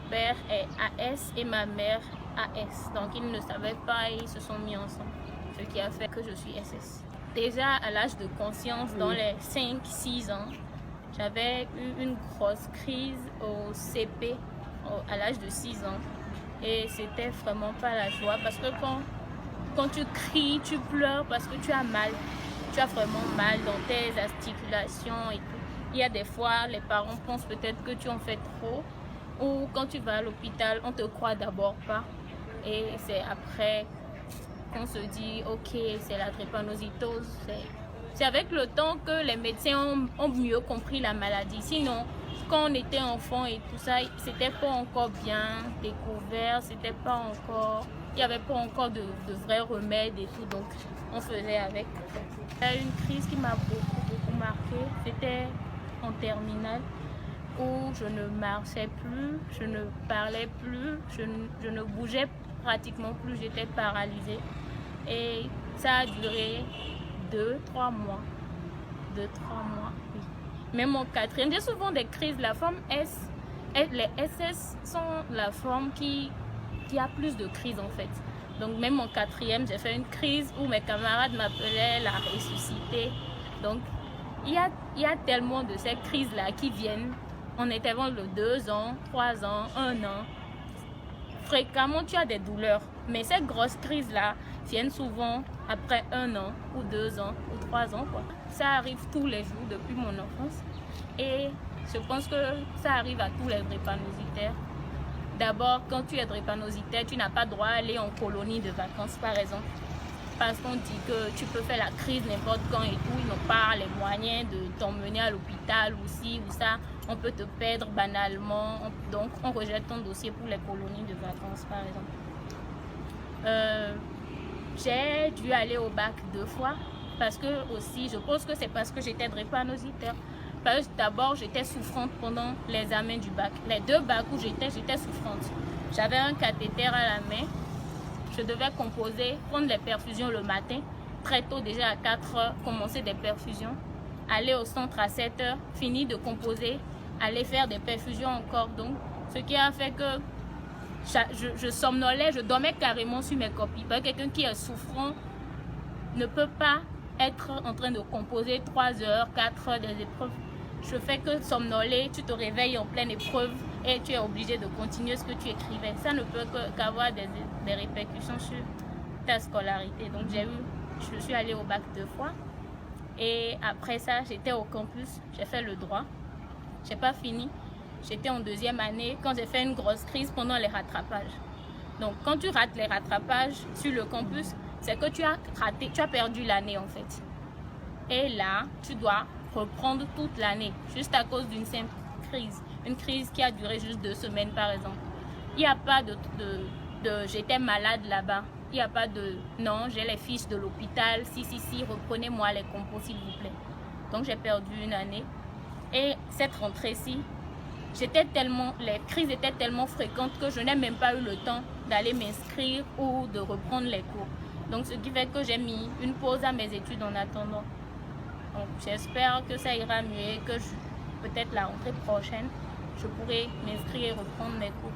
père est AS et ma mère AS. Donc ils ne savaient pas et ils se sont mis ensemble. Ce qui a fait que je suis SS. Déjà à l'âge de conscience, dans les 5-6 ans, j'avais eu une grosse crise au CP à l'âge de 6 ans. Et c'était vraiment pas la joie parce que quand tu cries, tu pleures parce que tu as mal. Tu as vraiment mal dans tes articulations et tout. Il y a des fois, les parents pensent peut-être que tu en fais trop. Ou quand tu vas à l'hôpital, on te croit d'abord pas. Et c'est après qu'on se dit, ok, c'est la drépanocytose. C'est avec le temps que les médecins ont mieux compris la maladie. Sinon, quand on était enfant et tout ça, c'était pas encore bien découvert, c'était pas encore, il n'y avait pas encore de vrais remèdes et tout, donc on faisait avec. Il y a une crise qui m'a beaucoup marqué, c'était en terminale où je ne marchais plus, je ne parlais plus, je ne bougeais pratiquement plus, j'étais paralysée. Et ça a duré 2-3 mois. 2-3 mois, oui. Même en quatrième, j'ai souvent des crises. La forme S, les SS sont la forme qui a plus de crises en fait. Donc même en quatrième, j'ai fait une crise où mes camarades m'appelaient la ressuscitée. Donc il y a tellement de ces crises-là qui viennent en intervalle de 2 ans, 3 ans, 1 an. Fréquemment, tu as des douleurs. Mais ces grosses crises-là viennent souvent après 1 an ou 2 ans ou 3 ans, quoi. Ça arrive tous les jours depuis mon enfance. Et je pense que ça arrive à tous les drépanocytaires. D'abord, quand tu es drépanocytaire, tu n'as pas droit à aller en colonie de vacances, par exemple. Parce qu'on dit que tu peux faire la crise n'importe quand et tout. Ils n'ont pas les moyens de t'emmener à l'hôpital ou ci ou ça. On peut te perdre banalement. Donc, on rejette ton dossier pour les colonies de vacances, par exemple. J'ai dû aller au bac 2 fois. Parce que aussi, je pense que c'est parce que j'étais drépanocytaire. Parce que d'abord, j'étais souffrante pendant l'examen du bac. Les 2 bacs où j'étais souffrante. J'avais un cathéter à la main. Je devais composer, prendre les perfusions le matin, très tôt déjà à 4 heures, commencer des perfusions, aller au centre à 7 heures, finir de composer, aller faire des perfusions encore. Donc, ce qui a fait que je somnolais, je dormais carrément sur mes copies. Quelqu'un qui est souffrant ne peut pas être en train de composer 3 heures, 4 heures des épreuves. Je fais que somnoler, tu te réveilles en pleine épreuve et tu es obligé de continuer ce que tu écrivais. Ça ne peut qu'avoir des répercussions sur ta scolarité. Donc je suis allée au bac 2 fois et après ça j'étais au campus, j'ai fait le droit. J'ai pas fini, j'étais en 2e année quand j'ai fait une grosse crise pendant les rattrapages. Donc quand tu rates les rattrapages sur le campus, c'est que tu as raté, tu as perdu l'année en fait. Et là, tu dois reprendre toute l'année, juste à cause d'une simple crise. Une crise qui a duré juste 2 semaines par exemple. Il n'y a pas de j'étais malade là-bas. Il n'y a pas de non, j'ai les fiches de l'hôpital. Si, reprenez-moi les compos s'il vous plaît. Donc j'ai perdu une année. Et cette rentrée-ci, les crises étaient tellement fréquentes que je n'ai même pas eu le temps d'aller m'inscrire ou de reprendre les cours. Donc ce qui fait que j'ai mis une pause à mes études en attendant. Donc j'espère que ça ira mieux et que peut-être la rentrée prochaine, je pourrai m'inscrire et reprendre mes cours.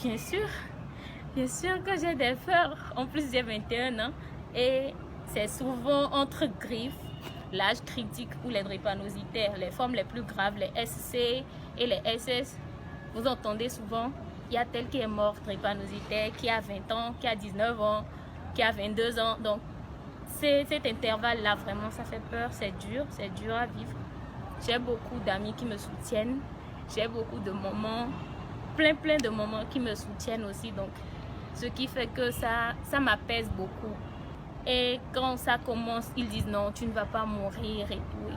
Bien sûr que j'ai des peurs. En plus, j'ai 21 ans et c'est souvent entre griffes, l'âge critique ou les drépanocytaires, les formes les plus graves, les SC et les SS. Vous entendez souvent, il y a tel qui est mort drépanocytaire, qui a 20 ans, qui a 19 ans, qui a 22 ans. Donc, cet intervalle-là, vraiment, ça fait peur, c'est dur à vivre. J'ai beaucoup d'amis qui me soutiennent, j'ai beaucoup de moments, plein de moments qui me soutiennent aussi. Donc, ce qui fait que ça m'apaise beaucoup. Et quand ça commence, ils disent non, tu ne vas pas mourir et tout.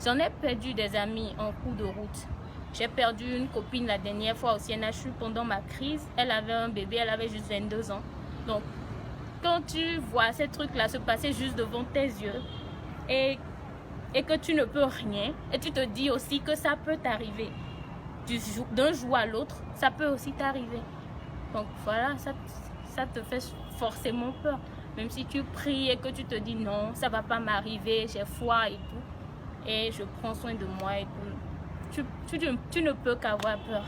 J'en ai perdu des amis en cours de route. J'ai perdu une copine la dernière fois au CNHU pendant ma crise. Elle avait un bébé, elle avait juste 22 ans. Donc, quand tu vois ces trucs-là se passer juste devant tes yeux et que tu ne peux rien, et tu te dis aussi que ça peut t'arriver d'un jour à l'autre, ça peut aussi t'arriver. Donc voilà, ça te fait forcément peur. Même si tu pries et que tu te dis non, ça va pas m'arriver, j'ai foi et tout. Et je prends soin de moi et tout. Tu ne peux qu'avoir peur.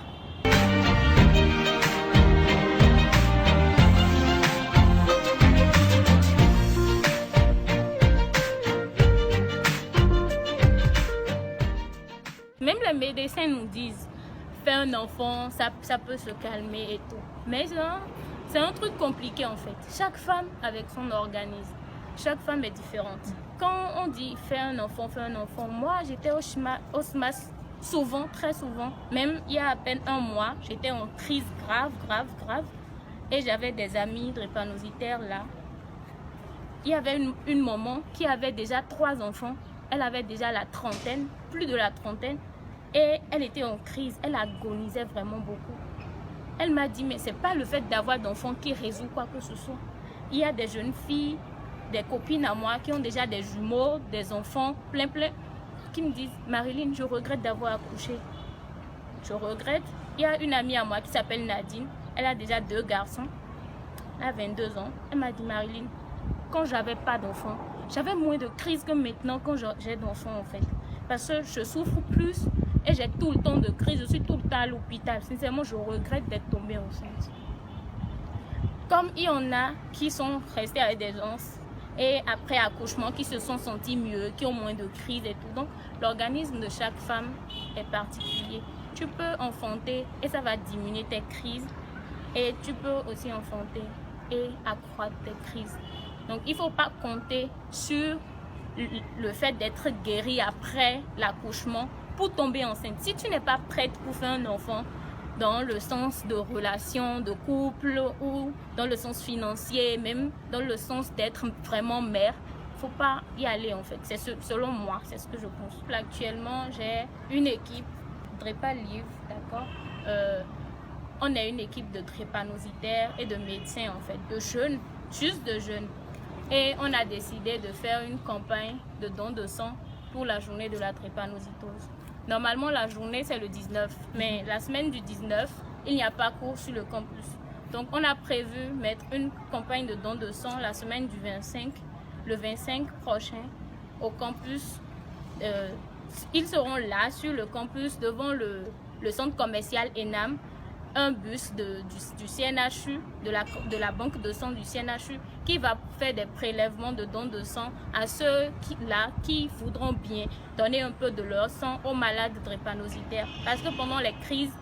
Même les médecins nous disent, fais un enfant, ça peut se calmer et tout. Mais c'est un truc compliqué en fait. Chaque femme avec son organisme. Chaque femme est différente. Quand on dit fais un enfant, moi j'étais au SMAS souvent, très souvent. Même il y a à peine un mois, j'étais en crise grave. Et j'avais des amis drépanocytaires là. Il y avait une maman qui avait déjà 3 enfants. Elle avait déjà la trentaine, plus de la trentaine. Et elle était en crise, elle agonisait vraiment beaucoup. Elle m'a dit, mais c'est pas le fait d'avoir d'enfants qui résout quoi que ce soit. Il y a des jeunes filles, des copines à moi qui ont déjà des jumeaux, des enfants, plein, qui me disent, Marilyn, je regrette d'avoir accouché. Je regrette. Il y a une amie à moi qui s'appelle Nadine, elle a déjà 2 garçons, elle a 22 ans. Elle m'a dit, Marilyn, quand j'avais pas d'enfants, j'avais moins de crises que maintenant quand j'ai d'enfants en fait. Parce que je souffre plus et j'ai tout le temps de crise, je suis tout le temps à l'hôpital. Sincèrement, je regrette d'être tombée enceinte. Comme il y en a qui sont restés avec des gens et après accouchement, qui se sont sentis mieux, qui ont moins de crises et tout. Donc, l'organisme de chaque femme est particulier. Tu peux enfanter et ça va diminuer tes crises. Et tu peux aussi enfanter et accroître tes crises. Donc, il ne faut pas compter sur le fait d'être guéri après l'accouchement pour tomber enceinte. Si tu n'es pas prête pour faire un enfant, dans le sens de relation, de couple ou dans le sens financier, même dans le sens d'être vraiment mère, il ne faut pas y aller en fait. C'est selon moi, c'est ce que je pense. Là, actuellement, j'ai une équipe Drépalive, d'accord. On a une équipe de drépanocytaires et de médecins en fait, de jeunes, juste de jeunes. Et on a décidé de faire une campagne de don de sang pour la journée de la drépanocytose. Normalement, la journée, c'est le 19, mais la semaine du 19, il n'y a pas cours sur le campus. Donc, on a prévu mettre une campagne de don de sang la semaine du 25, le 25 prochain, au campus. Ils seront là, sur le campus, devant le centre commercial ENAM, un bus du CNHU, de la banque de sang du CNHU, qui va faire des prélèvements de dons de sang à ceux qui voudront bien donner un peu de leur sang aux malades drépanocytaires. Parce que pendant les crises,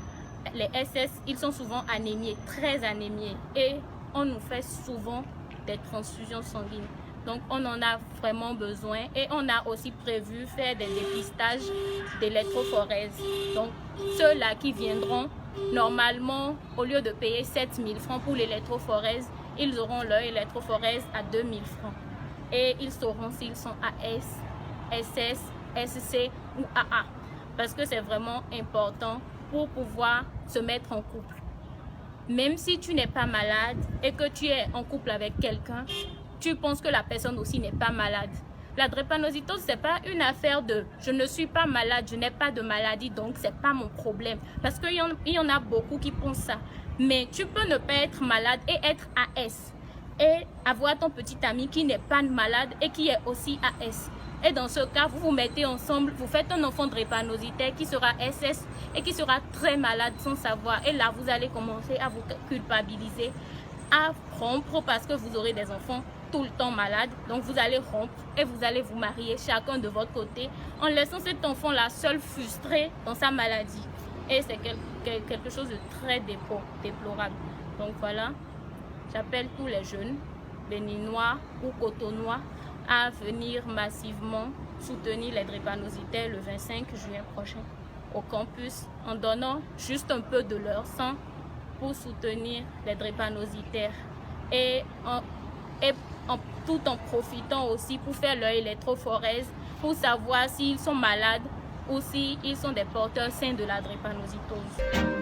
les SS, ils sont souvent anémiés, très anémiés. Et on nous fait souvent des transfusions sanguines. Donc, on en a vraiment besoin. Et on a aussi prévu faire des dépistages d'électrophorèse. Donc, ceux-là qui viendront, normalement, au lieu de payer 7 000 francs pour l'électrophorèse, ils auront leur électrophorèse à 2 000 francs. Et ils sauront s'ils sont AS, SS, SC ou AA. Parce que c'est vraiment important pour pouvoir se mettre en couple. Même si tu n'es pas malade et que tu es en couple avec quelqu'un, tu penses que la personne aussi n'est pas malade. La drépanocytose, ce n'est pas une affaire de « je ne suis pas malade, je n'ai pas de maladie, donc ce n'est pas mon problème ». Parce qu'il y en a beaucoup qui pensent ça. Mais tu peux ne pas être malade et être AS. Et avoir ton petit ami qui n'est pas malade et qui est aussi AS. Et dans ce cas, vous vous mettez ensemble, vous faites un enfant drépanocytaire qui sera SS et qui sera très malade sans savoir. Et là, vous allez commencer à vous culpabiliser, à rompre parce que vous aurez des enfants tout le temps malades. Donc, vous allez rompre et vous allez vous marier chacun de votre côté en laissant cet enfant-là seul frustré dans sa maladie. Et c'est quelque chose de très déplorable. Donc, voilà, j'appelle tous les jeunes, béninois ou cotonois, à venir massivement soutenir les drépanocytaires le 25 juin prochain au campus en donnant juste un peu de leur sang pour soutenir les drépanocytaires et tout en profitant aussi pour faire leur électrophorèse pour savoir s'ils sont malades ou s'ils sont des porteurs sains de la drépanocytose.